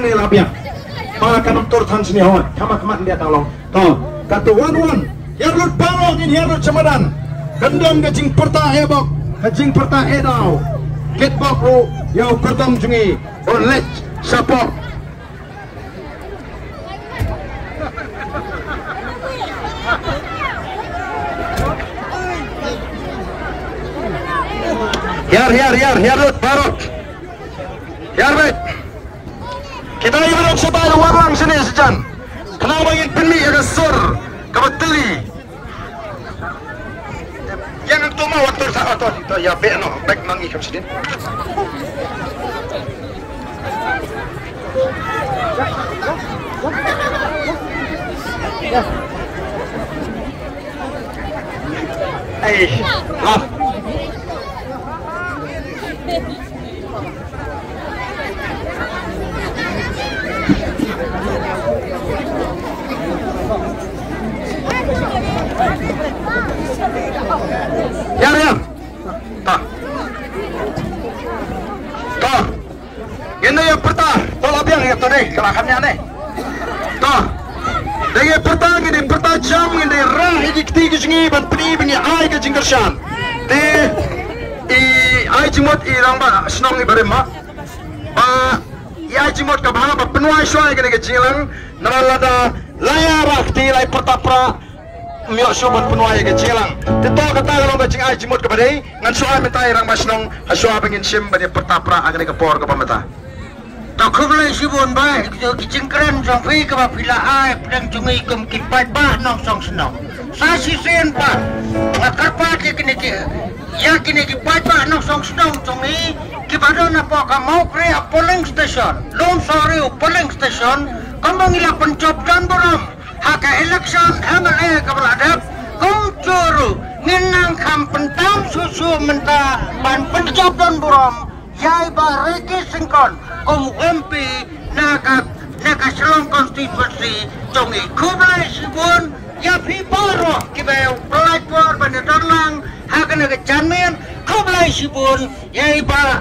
ni labia. Makan tur tan sini hon. Kamat dia tolong. To, kata wan. Yarut palo ni yarut cemadan. Kendam kecing perta hebok. Kecing perta edau. Kitbok ru yau kertam jungi. Onlet support. Yarut barut. Yarut. Kita ibarat sebar warang sini sejan. Kenapa ingin peni agak sur kabeteli. Yang itu mau waktu saat itu ya beno back mangi kam sedin. Lah. Ya. Ta. Ini yang pertama, tolak biang yang tadi kelakannya nih. Ta. Dengan pertama ini pertajam ini rah ini ketiga jengi ban peni bini ai ke jingkersan. Ai jimot irang ba senong ibarema. Ba ya jimot ka bang ba penuai suai ke jilang nalada layar akti lai pertapra miok sobat penuai ke jilang. Teto kata kalau bacing ai jimot ke badai ngan suai minta irang ba senong hasua pengin sim ba pertapra agak ke por ke pamata. Tak boleh sibun baik, kicing keren sampai ke bila ai pedang cungi kem kipat bah nong song senong. Sasi sen pa, ngakar pa kini ya kini kipat bah nong song senong cungi kibado na po kamau kre polling station, lom sorry polling station, kambang ila pencop dan borom, haka election MLA kabeladap, kumcuru nginang kam pentang susu menta ban pencop dan borom. Yai bariki singkon om MP naga selong konstitusi congi kublai sibun ya piboro kibau pelajor bandarlang hakan naga janmen kublai sibun yai ba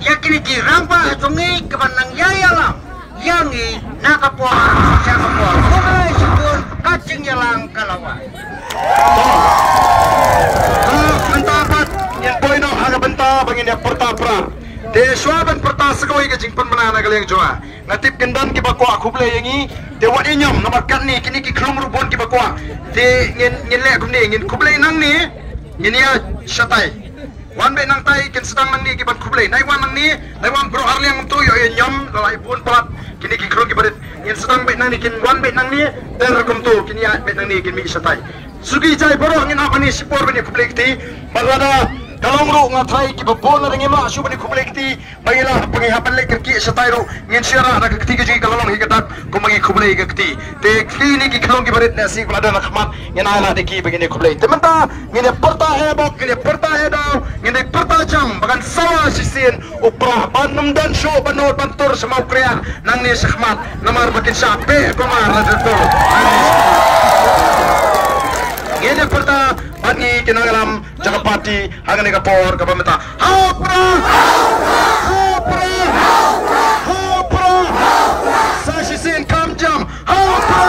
yakini kirang ba congi kebanang yai alam yangi naga puan siapa puan kublai sibun kacing yalang kalawai Mentapat yang poino aga benta bangin dia pertapra. De suaban perta sekoi ke jingpan menana kalian joa. Ngatip gendan ki bakwa aku beli yangi de wat inyam nomor kan ni kini ki klum rubon ki bakwa. De ngin le aku ni ngin kublai nang ni ngin ya syatai. Wan be nang tai ken sedang nang ni ki ban kublai. Nai wan nang ni, nai wan bro harliang tu yo inyam lalai pun pelat kini ki klum ki badet. Ngin sedang be nang ni kin wan be nang ni dan rekom tu kini ya be nang ni kin mi syatai. Sugi jai boro ngin apa ni sipor bani kublai kti bagada kalong ru ngatrai ki babon na ngima su bani kublai kti bagilah pengihapan lek ki satai ru ngin syara na kti ki kalong hikatak ko magi kublai kti te kli ni ki kalong ki barit na si kulada na khmat ngin ala de ki begini kublai temanta ngin perta hebok ngin perta hedau ngin perta jam bagan sawa sisin upra banum dan show banot bantur semau kriya nang ni sakhmat namar bakin sape komar tu ini perta bagi kinagalam Jakapati hagan kapor kapameta hapra sasisin kamjam hapra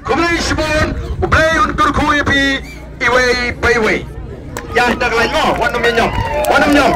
kublai sibon ublai unkur kuipi iwei baiwei ya dak lain mo wanum nyom